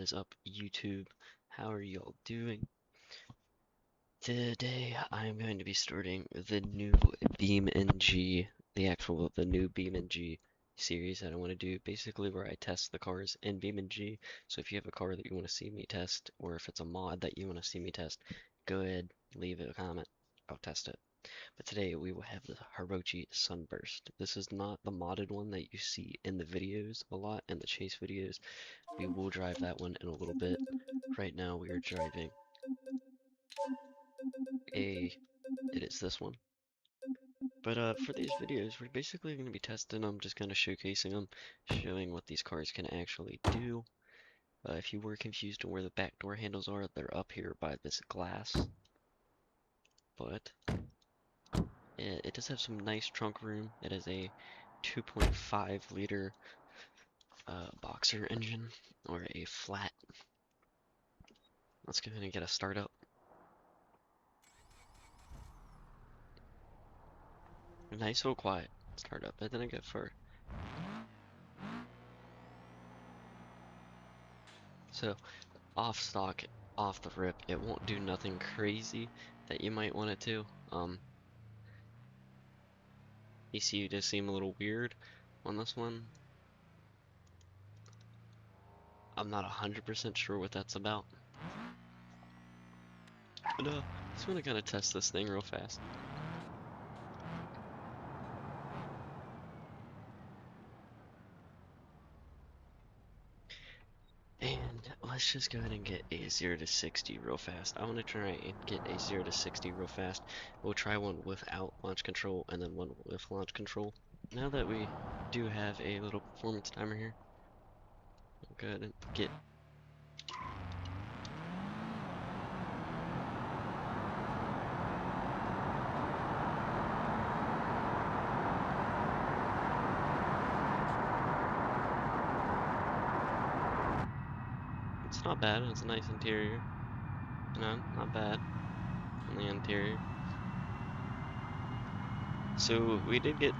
is up, YouTube? How are y'all doing? Today I am going to be starting the new Beamng, the new Beamng series that I want to do, basically where I test the cars in Beamng. So if you have a car that you want to see me test, or if it's a mod that you want to see me test, go ahead, leave a comment. I'll test it. But today we will have the Herrochi Sunburst. This is not the modded one that you see in the videos a lot, in the chase videos. We will drive that one in a little bit. Right now we are driving it is this one. But for these videos, we're basically going to be testing them, just kind of showcasing them, showing what these cars can actually do. If you were confused on where the back door handles are, they're up here by this glass. But it does have some nice trunk room. It is a 2.5 liter boxer engine, or a flat. Let's go ahead and get a start up. Nice, so quiet start up. That didn't go far. So, off stock, off the rip, it won't do nothing crazy that you might want it to. ECU does seem a little weird on this one. I'm not 100% sure what that's about. But just want to kind of test this thing real fast. And let's just go ahead and get a 0 to 60 real fast. I want to try and get a 0 to 60 real fast. We'll try one without launch control and then one with launch control. Now that we do have a little performance timer here, we'll go ahead and get not bad. It's a nice interior. No, not bad on the interior. So we did get,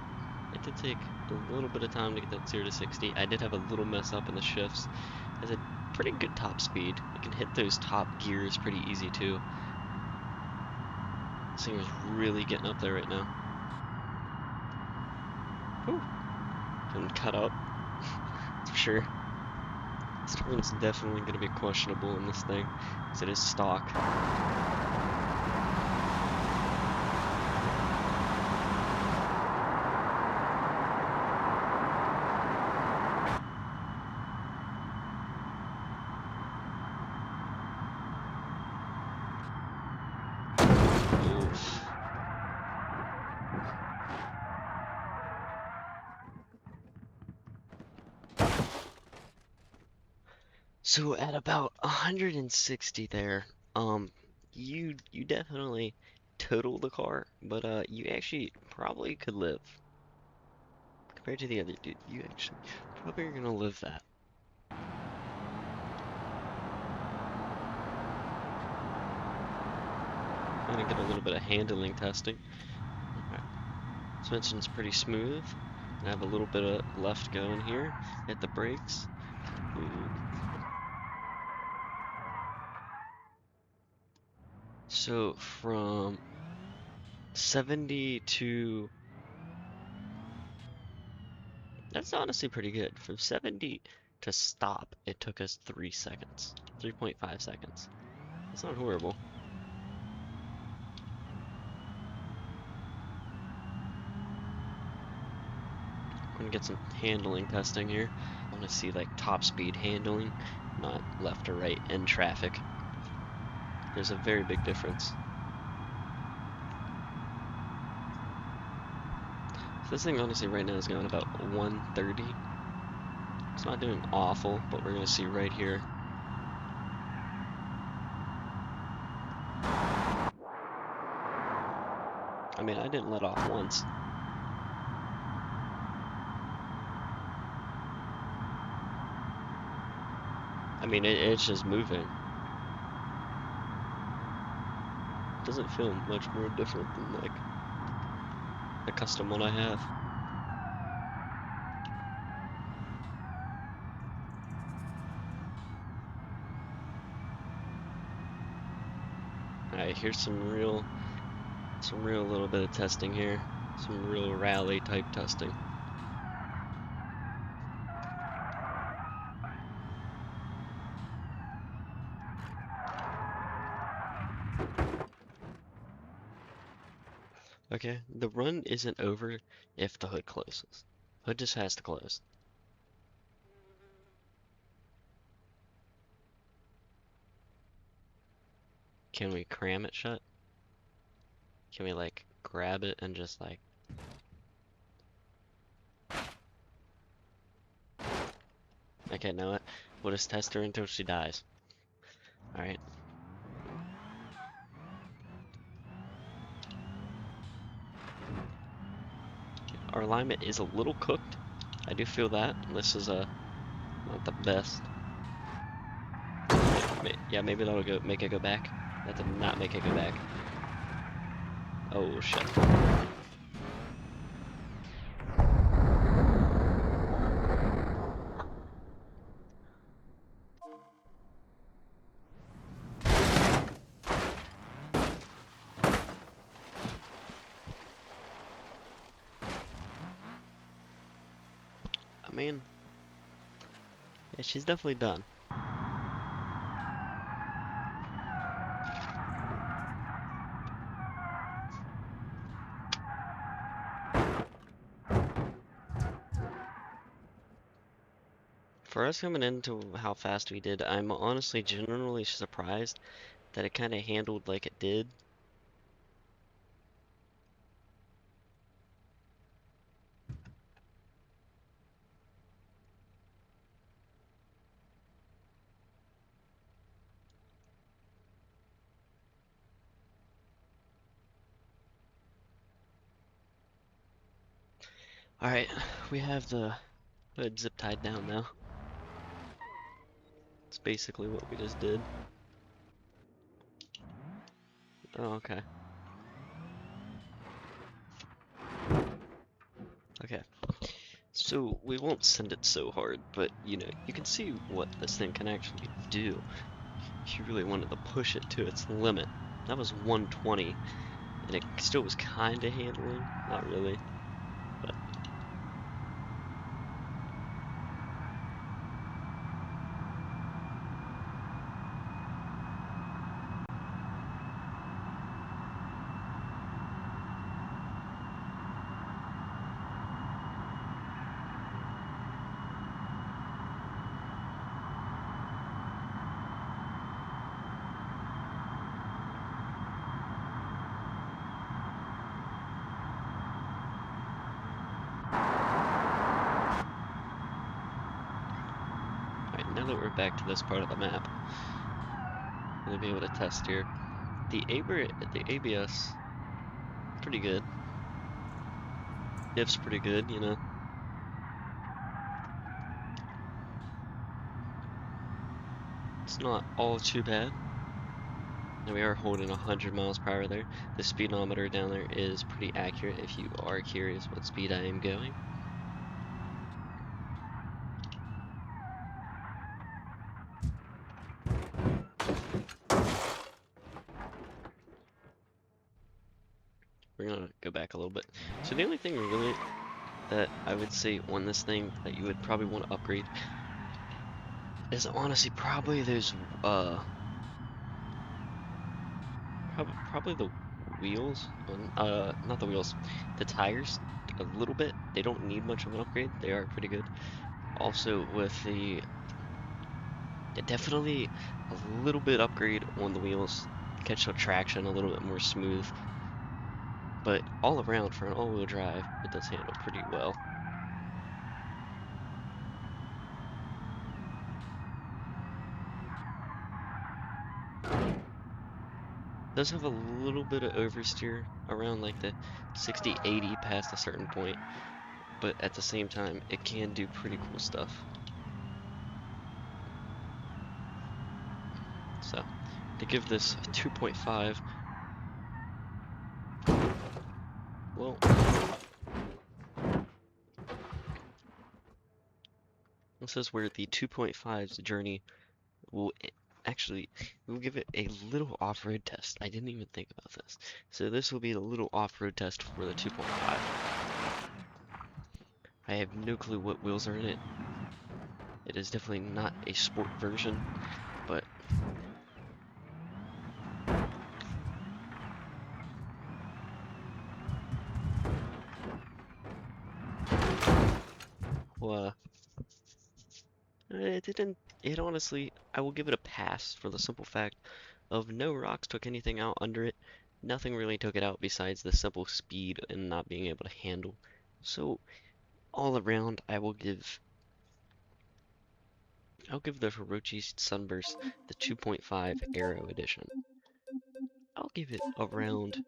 it did take a little bit of time to get that 0 to 60. I did have a little mess up in the shifts. It has a pretty good top speed. You can hit those top gears pretty easy too. This thing is really getting up there right now. Whew. Getting cut up. For sure. This one's definitely going to be questionable in this thing, because it is stock. Oof. So at about 160 there, you definitely total the car, but you actually probably could live. Compared to the other dude, you actually probably are gonna live that. I'm gonna get a little bit of handling testing. Okay. Suspension's pretty smooth. I have a little bit of left going here. Hit the brakes. Ooh. So from 70 to, that's honestly pretty good. From 70 to stop, it took us 3 seconds. 3.5 seconds. That's not horrible. I'm gonna get some handling testing here. I want to see like top speed handling, not left or right in traffic. There's a very big difference. So this thing honestly right now is going about 130. It's not doing awful, but we're gonna see right here. I mean, I didn't let off once. I mean, it's just moving. It doesn't feel much more different than like the custom one I have. Alright, here's some real little bit of testing here. Some real rally type testing. Okay, the run isn't over if the hood closes. Hood just has to close. Can we cram it shut? Can we like grab it and just like... Okay, know what? We'll just test her until she dies. Alright. Our alignment is a little cooked. I do feel that. This is not the best. Yeah, maybe that'll make it go back. That did not make it go back. Oh shit. I mean, yeah, she's definitely done. For us coming into how fast we did, I'm honestly generally surprised that it kind of handled like it did. Alright, we have the hood zip tied down now. It's basically what we just did. Oh, okay. Okay. So, we won't send it so hard, but, you know, you can see what this thing can actually do. If you really wanted to push it to its limit. That was 120, and it still was kinda handling. Not really, but... Alright, now that we're back to this part of the map, I'm gonna be able to test here. The ABS, pretty good. Diff's pretty good, you know. It's not all too bad. And we are holding 100 miles per hour there. The speedometer down there is pretty accurate if you are curious what speed I am going. We're gonna go back a little bit. So the only thing really that I would say on this thing that you would probably want to upgrade is honestly probably those probably the wheels on not the wheels, the tires a little bit. They don't need much of an upgrade. They are pretty good. Also with the definitely a little bit upgrade on the wheels, catch the traction a little bit more smooth. But all around for an all-wheel drive, it does handle pretty well. Does have a little bit of oversteer around like the 60, 80 past a certain point, but at the same time, it can do pretty cool stuff. So, to give this a 2.5, well, this is where the 2.5's journey will actually, we'll give it a little off-road test. I didn't even think about this. So this will be the little off-road test for the 2.5. I have no clue what wheels are in it. It is definitely not a sport version, but well, it honestly, I will give it a pass for the simple fact of no rocks took anything out under it. Nothing really took it out besides the simple speed and not being able to handle. So all around, I'll give the Herrochi Sunburst the 2.5 Aero Edition. I'll give it around.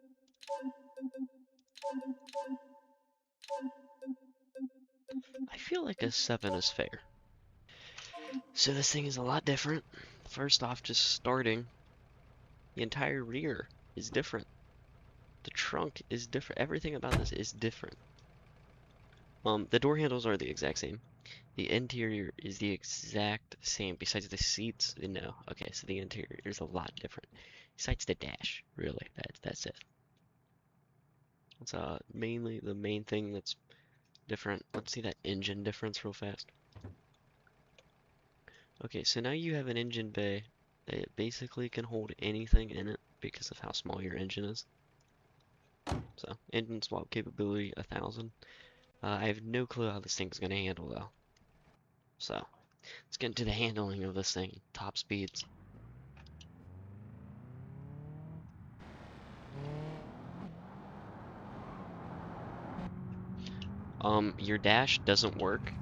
I feel like a 7 is fair. So this thing is a lot different. First off, just starting, the entire rear is different. The trunk is different. Everything about this is different. The door handles are the exact same. The interior is the exact same. Besides the seats, no. Okay, so the interior is a lot different. Besides the dash, really, that's it. That's mainly the main thing that's different. Let's see that engine difference real fast. Okay, so now you have an engine bay that basically can hold anything in it because of how small your engine is. So, engine swap capability 1000. I have no clue how this thing's gonna handle though. So, let's get into the handling of this thing. Top speeds. Your dash doesn't work.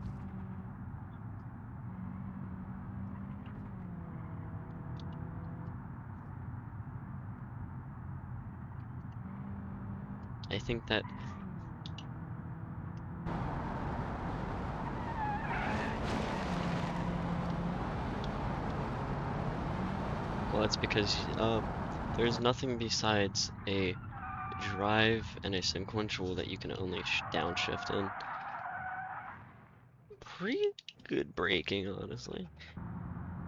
I think that well, that's because there's nothing besides a drive and a sequential that you can only downshift in. Pretty good braking, honestly.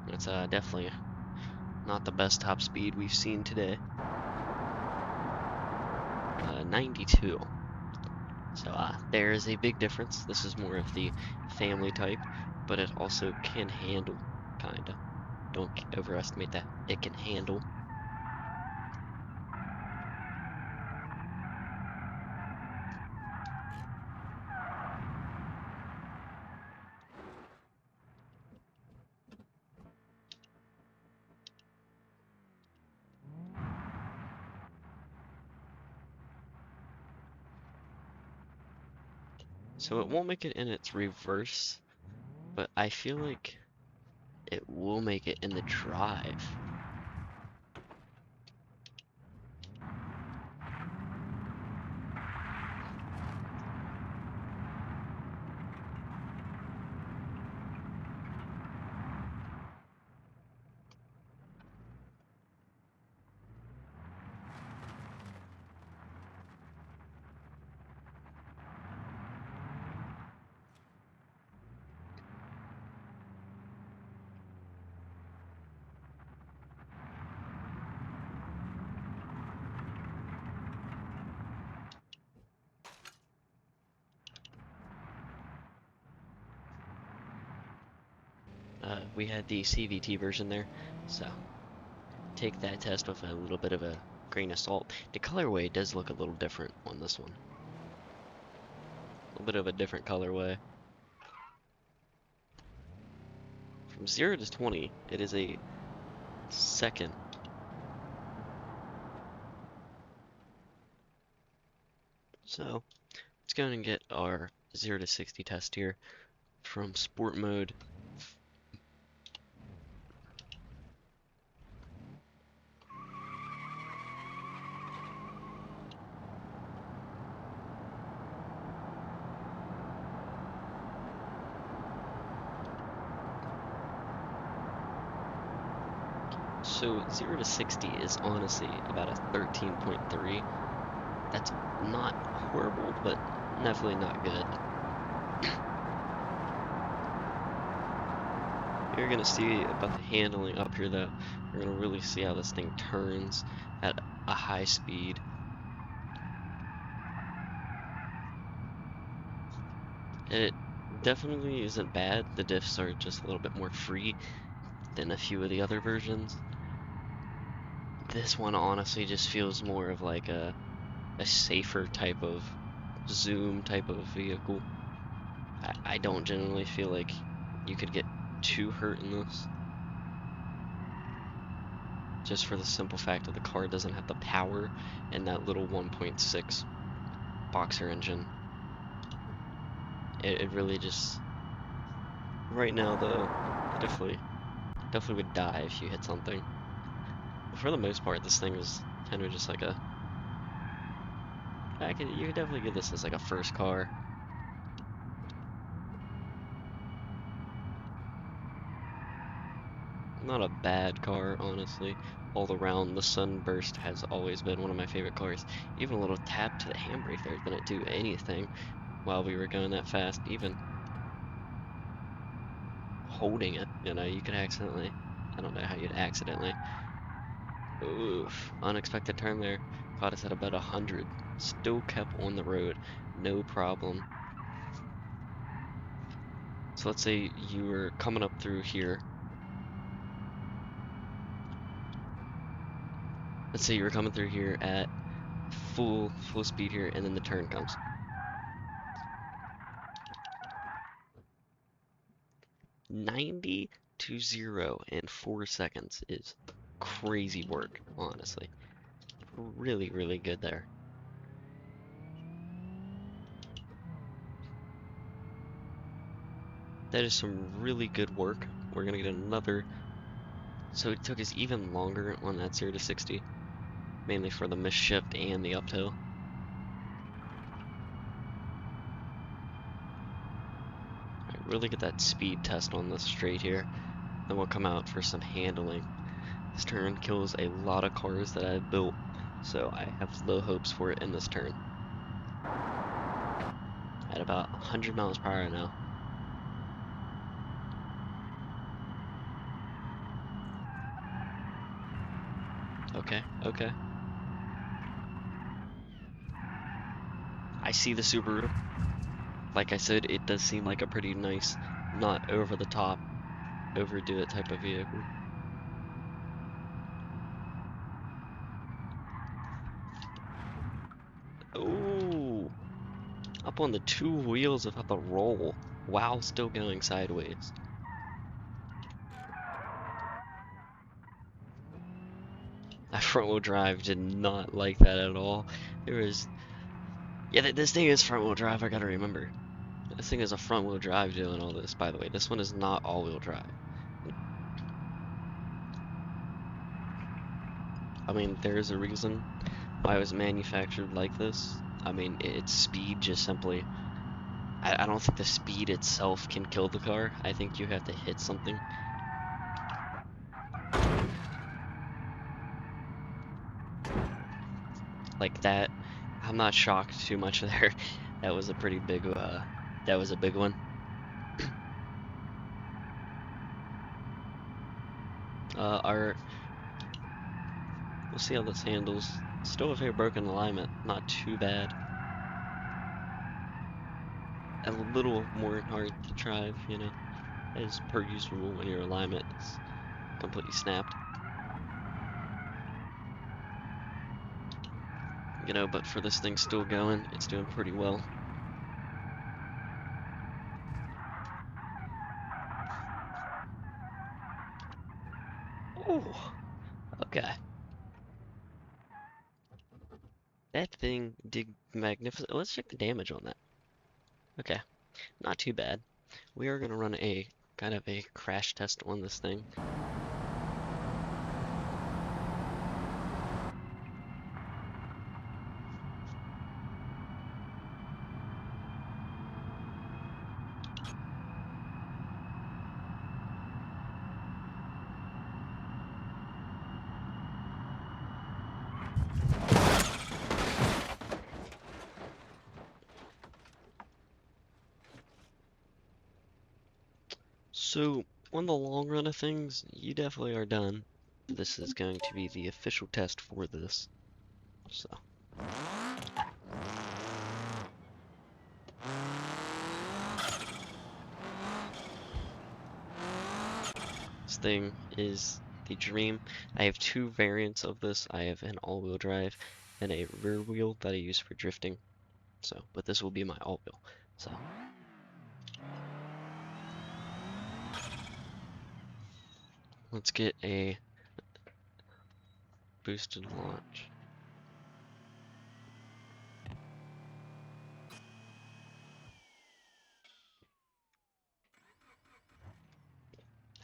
It's definitely not the best top speed we've seen today. 92. So there is a big difference. This is more of the family type, but it also can handle, kinda. Don't overestimate that. It can handle. So it won't make it in its reverse, but I feel like it will make it in the drive. We had the CVT version there, so take that test with a little bit of a grain of salt. The colorway does look a little different on this one. A little bit of a different colorway. From 0 to 20, it is a second. So, let's go and get our 0 to 60 test here from sport mode. So 0 to 60 is honestly about a 13.3. That's not horrible, but definitely not good. You're gonna see about the handling up here though. You're gonna really see how this thing turns at a high speed. It definitely isn't bad. The diffs are just a little bit more free than a few of the other versions. This one honestly just feels more of like a safer type of zoom type of vehicle. I don't generally feel like you could get too hurt in this. Just for the simple fact that the car doesn't have the power and that little 1.6 boxer engine. It really just... Right now though, you definitely would die if you hit something. But for the most part, this thing is kind of just like a... you could definitely give this as like a first car. Not a bad car, honestly. All around, the Sunburst has always been one of my favorite cars. Even a little tap to the handbrake there didn't do anything while we were going that fast. Even holding it, you know, you could accidentally... I don't know how you'd accidentally... Oof. Unexpected turn there. Caught us at about 100. Still kept on the road. No problem. So let's say you were coming up through here. Let's say you were coming through here at full speed here, and then the turn comes. (90-0) in 4 seconds is crazy work, honestly. Really, really good there. That is some really good work. We're gonna get another. So it took us even longer on that 0 to 60, mainly for the misshift and the uphill. Alright, really get that speed test on this straight here. Then we'll come out for some handling. This turn kills a lot of cars that I've built, so I have low hopes for it in this turn. At about 100 miles per hour now. Okay, okay. I see the Subaru. Like I said, it does seem like a pretty nice, not over the top, overdo it type of vehicle. Ooh, up on the 2 wheels without the roll, while still going sideways. That front wheel drive did not like that at all. There was, yeah, this thing is front wheel drive, I gotta remember. This thing is a front wheel drive doing all this, by the way. This one is not all wheel drive. I mean, there's a reason why it was manufactured like this. I mean, its speed just simply... I don't think the speed itself can kill the car. I think you have to hit something. Like that. I'm not shocked too much there. That was a pretty big, that was a big one. We'll see how this handles. Still a very broken alignment, not too bad. A little more hard to drive, you know, as per usual when your alignment is completely snapped. You know, but for this thing still going, it's doing pretty well. Oh, okay. That thing did magnificent. Let's check the damage on that. Okay, not too bad. We are going to run a kind of a crash test on this thing. So, on the long run of things, you definitely are done. This is going to be the official test for this. So. This thing is the dream. I have two variants of this. I have an all-wheel drive and a rear wheel that I use for drifting. So, but this will be my all-wheel. So. Let's get a boosted launch.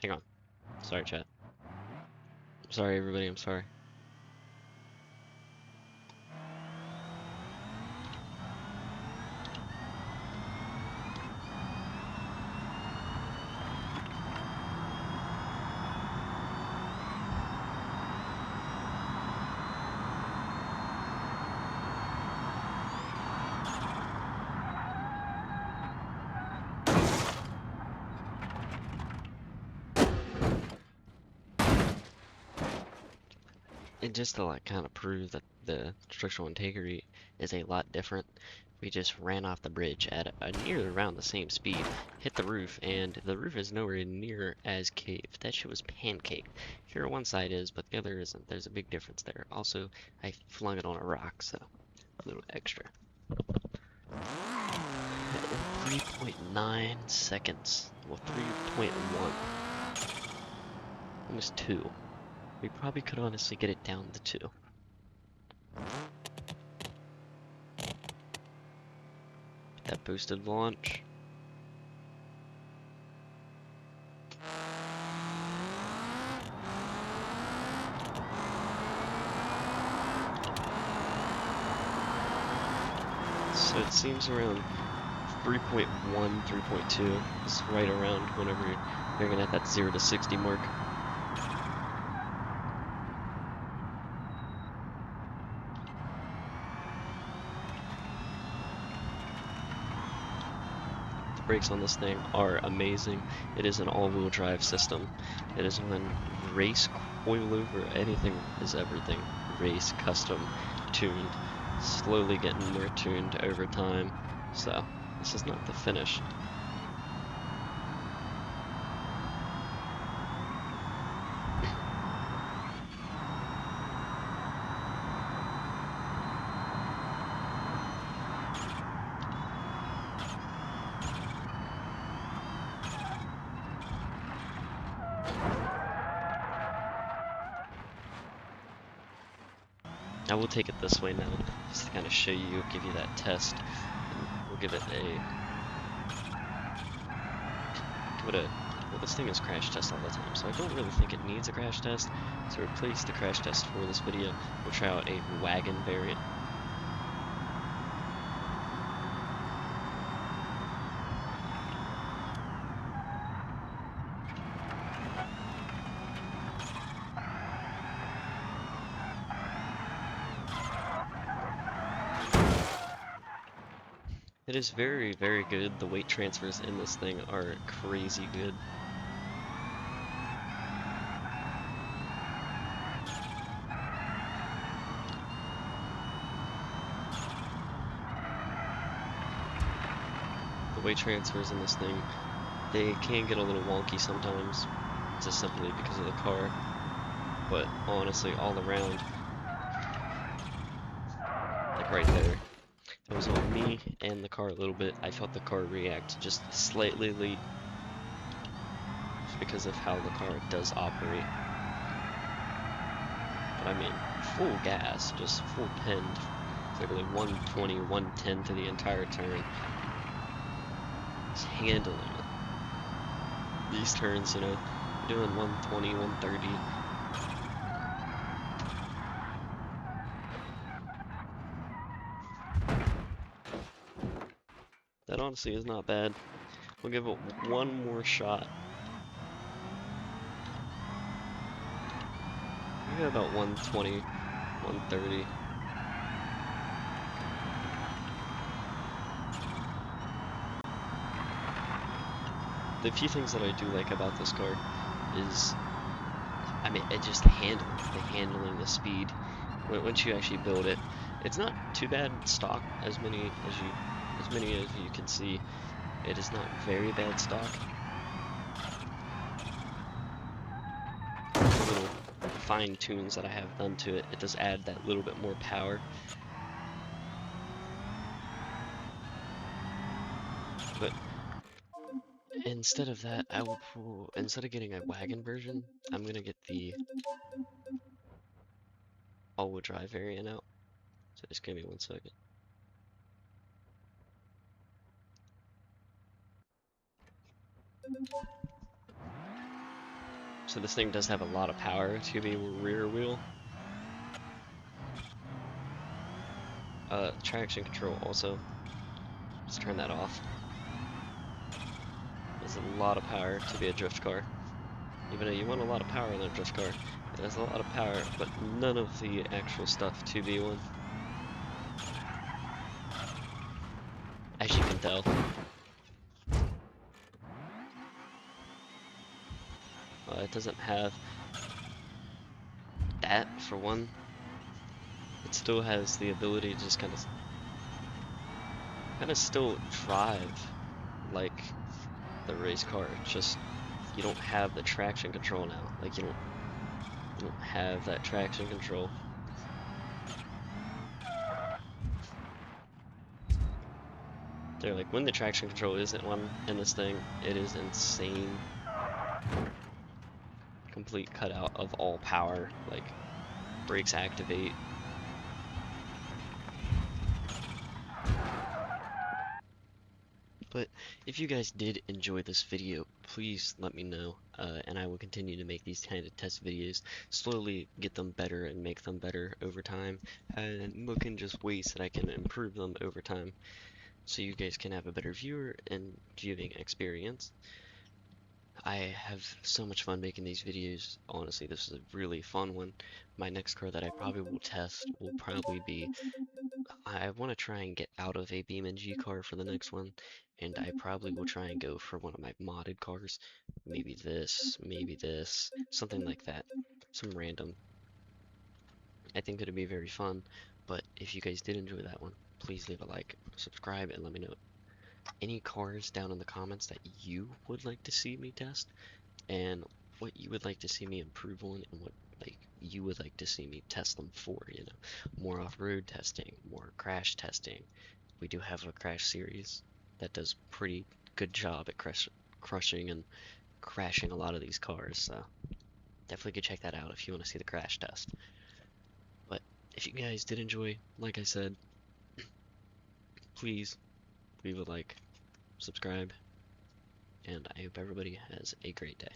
Hang on. Sorry, chat. I'm sorry, everybody. I'm sorry. And just to like kind of prove that the structural integrity is a lot different, we just ran off the bridge at near around the same speed, hit the roof, and the roof is nowhere near as caved. That shit was pancaked. Here one side is, but the other isn't. There's a big difference there. Also, I flung it on a rock, so a little extra. 3.9 seconds. Well, 3.1. Almost 2. We probably could honestly get it down to 2. That boosted launch. So it seems around 3.1, 3.2 is right around whenever you're gonna at that 0 to 60 mark. The brakes on this thing are amazing. It is an all-wheel drive system. It is on race coilover. Anything is everything. Race, custom, tuned. Slowly getting more tuned over time. So this is not the finish. I will take it this way now, just to kind of show you, give you that test. And we'll give it well, this thing is crash test all the time, so I don't really think it needs a crash test. So to replace the crash test for this video, we'll try out a wagon variant. It is very, very good. The weight transfers in this thing are crazy good. The weight transfers in this thing, they can get a little wonky sometimes, just simply because of the car. But honestly, all around, like right there, it was on me and the car a little bit. I felt the car react just slightly late, just because of how the car does operate. But I mean, full gas, just full pinned, literally 120, 110 to the entire turn. Just handling it. These turns, you know, doing 120, 130. That honestly is not bad. We'll give it one more shot. Maybe about 120, 130. the few things that I do like about this car is, I mean, it just the handling, the speed. Once you actually build it, it's not too bad stock. As many as you can see, it is not very bad stock. The little fine tunes that I have done to it, it does add that little bit more power. But instead of that, instead of getting a wagon version, I'm gonna get the all-wheel drive variant out. So just give me 1 second. So this thing does have a lot of power to be rear wheel. Traction control also. Just turn that off. There's a lot of power to be a drift car. Even though you want a lot of power in a drift car, it has a lot of power, but none of the actual stuff to be one. As you can tell. It doesn't have that, for one. It still has the ability to just kind of still drive like the race car. It's just you don't have the traction control now. Like you don't have that traction control. They're like, when the traction control isn't one in this thing, it is insane. Complete cutout of all power. Like brakes activate. But if you guys did enjoy this video, please let me know, and I will continue to make these kind of test videos, slowly get them better and make them better over time, and looking just ways that I can improve them over time, so you guys can have a better viewer and viewing experience. I have so much fun making these videos. Honestly, this is a really fun one. My next car that I probably will test will probably be, I want to try and get out of a Beamng car for the next one, and I probably will try and go for one of my modded cars. Maybe this, something like that. Some random. I think it'd be very fun, but if you guys did enjoy that one, please leave a like, subscribe, and let me know any cars down in the comments that you would like to see me test, and what you would like to see me improve on, and what like you would like to see me test them for, you know, more off-road testing, more crash testing. We do have a crash series that does pretty good job at crushing and crashing a lot of these cars, so definitely go check that out if you want to see the crash test. But if you guys did enjoy, like I said, please leave a like, subscribe, and I hope everybody has a great day.